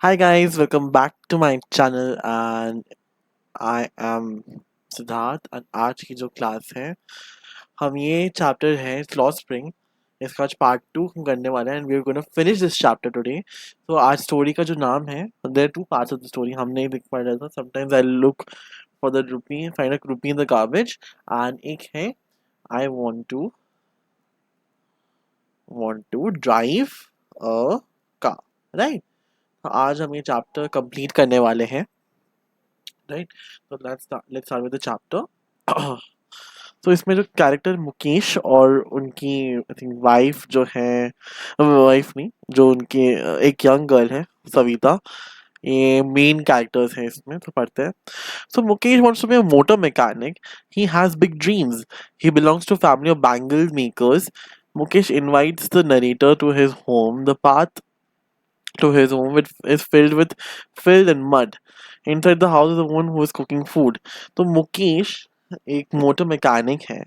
Hi guys, welcome back to my channel and I am Siddharth and आज की जो class है हम ये चैप्टर है स्लॉ स्प्रिंग इसका आज पार्ट 2 हम करने वाले हैं and we are gonna finish this chapter today. तो आज स्टोरी का जो नाम है there two parts of the story हम नहीं देख पा रहा था। Sometimes I look for the rupee find a rupee in the garbage and एक है I want to drive a car, right. आज हम ये चैप्टर कंप्लीट करने वाले हैं, राइट। तो let's start with the chapter. तो इसमें जो कैरेक्टर मुकेश और उनकी आई थिंक वाइफ जो है, वाइफ नहीं, जो उनके एक यंग गर्ल है सविता, ये मेन कैरेक्टर्स हैं इसमें। तो पढ़ते हैं। So Mukesh wants to be a motor mechanic. He has big dreams. He belongs to a family of bangle makers. Mukesh invites the narrator to his home. The path to his home is filled with filth and mud. Inside the house is a woman who is cooking food. तो मुकेश एक motor mechanic है।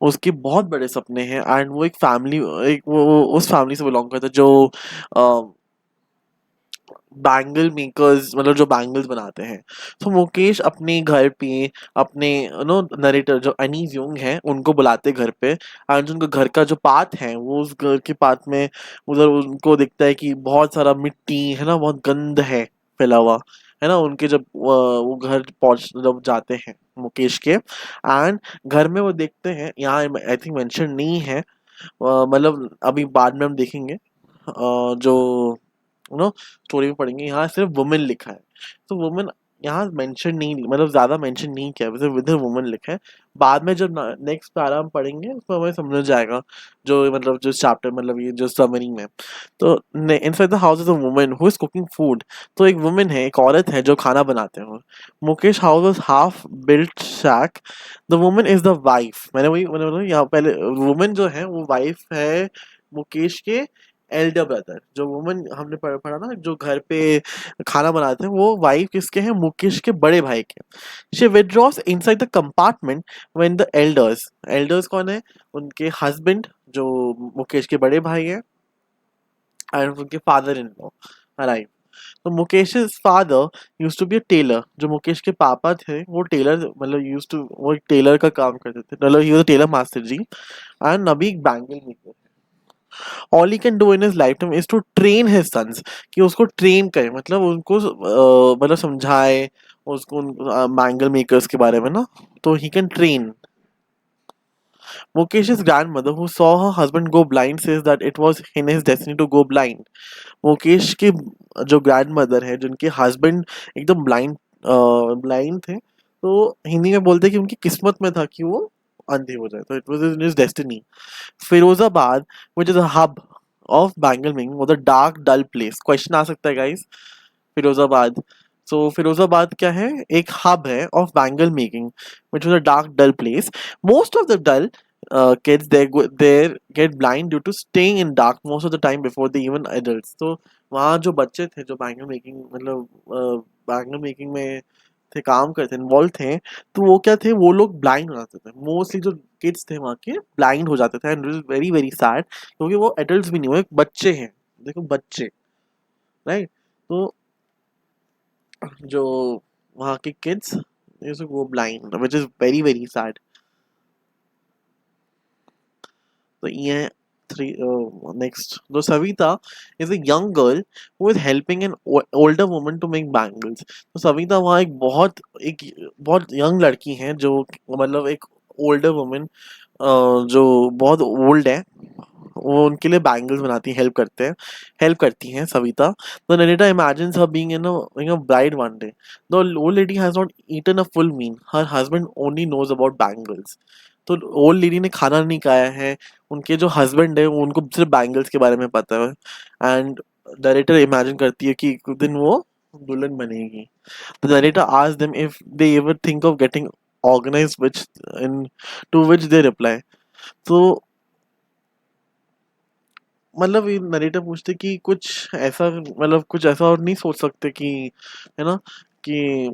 उसके बहुत बड़े सपने हैं and वो एक फैमिली, एक वो उस फैमिली से बिलोंग करता है जो बैंगल मेकर्स, मतलब जो बैंगल्स बनाते हैं। तो मुकेश अपने घर पे अपने नरेटर जो अनीस योंग है उनको बुलाते घर पे एंड उनका घर का जो पाथ है वो उस घर के पाथ में उधर उनको दिखता है कि बहुत सारा मिट्टी है ना, बहुत गंद है फैला हुआ, है ना। उनके जब वो घर पहुंच जब जाते हैं मुकेश के एंड घर में वो देखते हैं, यहाँ आई थिंक मेंशन नहीं है, मतलब अभी बाद में हम देखेंगे। जो स्टोरी में पढ़ेंगे यहाँ सिर्फ वुमेन लिखा है। तो वुमेन यहाँ मेंशन नहीं, मतलब ज्यादा मेंशन नहीं किया, सिर्फ विद वुमेन लिखा है। बाद में जब नेक्स्ट पैरा हम पढ़ेंगे उसमें हमें समझ जाएगा, जो मतलब जो चैप्टर, मतलब ये जो समरी में। तो inside the house is a woman who is cooking food. तो एक वुमन है, एक औरत है जो खाना बनाते हैं। Mukesh house is half built shack. The woman is the wife, मैंने बोला यहाँ पहले वुमन जो है वो वाइफ है मुकेश के एल्डर ब्रदर। जो वुमन हमने पढ़ा ना जो घर पे खाना बनाते हैं, वो वाइफ किसके हैं, मुकेश के बड़े भाई के। She withdraws inside the compartment when the elders, elders कौन है, उनके हस्बैंड जो मुकेश के बड़े भाई हैं एंड उनके फादर इन लॉ अराइव। तो Mukesh father use to be a tailor. जो मुकेश के पापा थे वो टेलर, मतलब यूज टू वो एक टेलर का काम करते थे, मतलब he was a tailor master ji. And अभी एक bangle maker. All he can do in his lifetime is to train his sons, कि उसको ट्रेन करे, मतलब उनको मतलब समझाए उसको बैंगल मेकर्स के बारे में ना। तो he can train. Mukesh's grandmother, who saw her husband go blind, says that it was in his destiny to go blind. Mukesh की जो ग्रैंडमदर है, जिनके हस्बैंड एकदम ब्लाइंड थे, तो हिंदी में बोलते हैं कि उनकी किस्मत में था कि वो अंधे हो जाए, तो it was in his destiny. Firozabad, which is a hub of bangle making, was a dark dull place. Question आ सकता है गाइस, फिरोजाबाद। सो फिरोजाबाद क्या है, एक हब है of bangle making which was a dark dull place. Most of the dull kids they get blind due to staying in dark most of the time before they even adults। तो वहाँ जो बच्चे थे जो bangle making, मतलब bangle making में थे, काम करते इन्वॉल्व थे, तो वो क्या थे, वो लोग ब्लाइंड हो जाते थे। मोस्टली जो किड्स थे वहाँ के ब्लाइंड हो जाते थे and it is very very sad, क्योंकि वो एडल्ट्स भी नहीं, वो एक बच्चे हैं। देखो बच्चे, राइट। तो जो वहाँ के किड्स वो blind, which is very very sad. तो ये थ्री नेक्स्ट, तो Savita is a young girl who is helping an older woman to make bangles. तो सविता वहाँ एक बहुत यंग लड़की है जो, मतलब एक ओल्डर वुमन जो बहुत ओल्ड है, वो उनके लिए बैंगल्स बनाती है, हेल्प करती हैं Savita. The narrator imagines her being in a bride one day. The old lady has not eaten a full meal, her husband only knows about bangles. तो ओल्ड लेडी ने खाना नहीं खाया है, उनके जो हस्बैंड है वो उनको सिर्फ बैंगल्स के बारे में पता है। एंड डायरेक्टर इमेजिन करती है कि एक दिन वो दुल्हन बनेगी। The director asks them if they ever think of getting organised, which in to which they reply. तो मतलब ये नरेटर पूछते कि कुछ ऐसा, मतलब कुछ ऐसा और नहीं सोच सकते कि, है ना, कि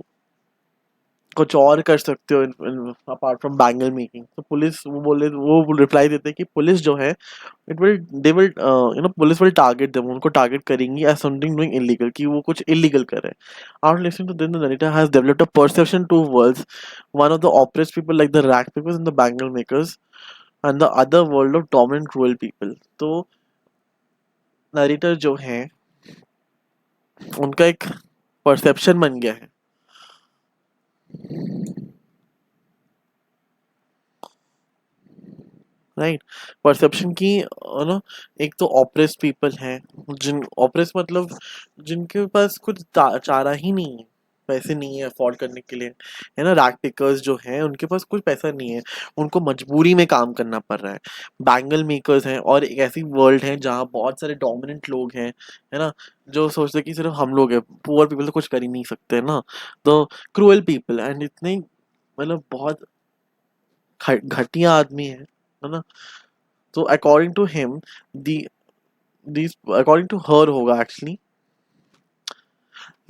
कुछ और कर सकते हो अपार्ट फ्रॉम बैंगल मेकिंग। तो पुलिस वो रिप्लाई देते हैं कि पुलिस जो है it will they will police will target them, उनको टारगेट करेंगी एज समथिंग डूइंग इलीगल, कि वो कुछ इलीगल कर रहे हैं। After listening to them the narrator has developed a perception two worlds, one of the oppressed people like the rag peoples and the bangle makers and the other world of dominant cruel people. तो narrator जो है उनका एक perception बन गया है, right. Perception की ना, एक तो ऑपरेस पीपल हैं, जिन ऑपरेस मतलब जिनके पास कुछ चारा ही नहीं है, पैसे नहीं है अफोर्ड करने के लिए, है ना। रैग पिकर्स जो हैं उनके पास कुछ पैसा नहीं है, उनको मजबूरी में काम करना पड़ रहा है। बैंगल मेकर्स हैं, और एक ऐसी वर्ल्ड है जहाँ बहुत सारे डोमिनेंट लोग हैं, है ना, जो सोचते हैं कि सिर्फ हम लोग हैं, पुअर पीपल तो कुछ कर ही नहीं सकते ना। तो क्रूअल पीपल एंड इतने मतलब बहुत घटिया आदमी है ना। So according to him, the these according to her होगा actually,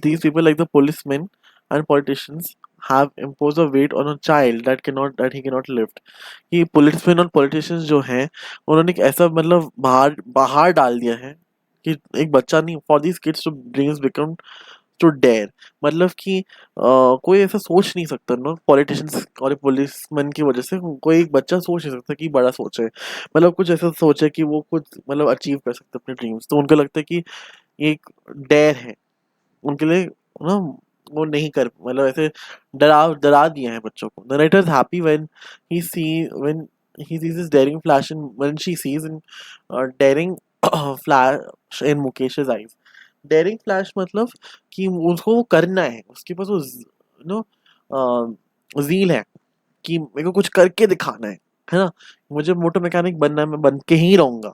these people like the policemen and politicians have imposed a weight on a child that he cannot lift। कि policemen और politicians जो हैं उन्होंने एक ऐसा मतलब बाहर बाहर डाल दिया है कि एक बच्चा नहीं, for these kids to dreams become to dare, मतलब कि कोई ऐसा सोच नहीं सकता ना, पॉलिटिशियंस और पुलिसमैन की वजह से कोई एक बच्चा सोच नहीं सकता कि बड़ा सोचे, मतलब कुछ ऐसा सोचे कि वो कुछ मतलब अचीव कर सकते अपने ड्रीम्स। तो उनको लगता है कि ये एक डेयर है उनके लिए ना, वो नहीं कर मतलब ऐसे डरा डरा दिया है बच्चों को। The writer is happy when he sees his daring flash in when she sees in daring flash in Mukesh's eyes। Daring flash मतलब कि उसको वो करना है, उसके पास वो नो ज़ील है कि मेरे को कुछ करके दिखाना है ना? मुझे मोटर मैकेनिक बनना है, मैं बन के ही रहूँगा।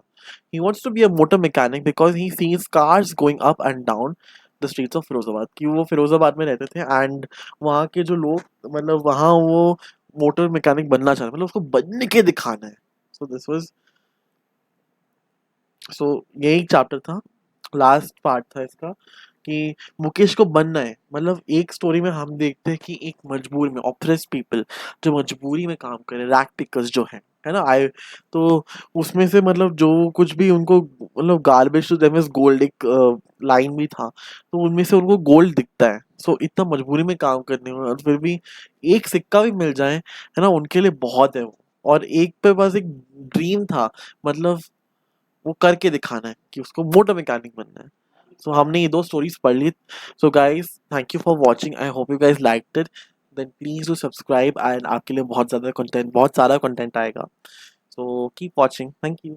He wants to be a motor mechanic because he sees cars going up and down the streets of Firozabad, कि वो फिरोज़ाबाद में रहते थे एंड वहाँ के जो लोग मतलब वहाँ वो मोटर मैकेनिक बनना चाहते, मतलब उसको बनने के दिखाना है। सो दिस वाज़ सो यही चैप्टर था, लास्ट पार्ट था इसका, कि मुकेश को बनना है। मतलब एक स्टोरी में हम देखते हैं कि एक मजबूर में ऑप्रेस्ड पीपल जो मजबूरी में काम कर रहे हैं, रैग पिकर्स जो है ना, आए तो उसमें से मतलब जो कुछ भी उनको मतलब garbage to them is gold, एक लाइन भी था, तो उनमें से उनको गोल्ड दिखता है। सो इतना मजबूरी में काम करने में और फिर भी एक सिक्का भी मिल जाए, है ना, उनके लिए बहुत है वो। और एक पे बस एक ड्रीम था, मतलब वो करके दिखाना है कि उसको मोटर मैकेनिक बनना है। सो हमने ये दो स्टोरीज पढ़ ली। So guys thank you for watching, I hope you guys liked it, then please do subscribe and आपके लिए बहुत ज़्यादा कंटेंट, बहुत सारा कंटेंट आएगा। So keep watching, thank you.